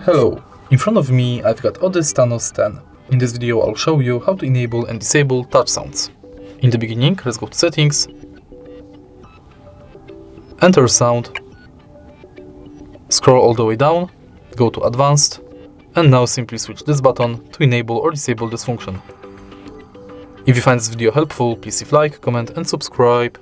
Hello, in front of me I've got Odys Thanos 10. In this video I'll show you how to enable and disable touch sounds. In the beginning, let's go to settings, enter sound, scroll all the way down, go to advanced, and now simply switch this button to enable or disable this function. If you find this video helpful, please leave a like, comment and subscribe.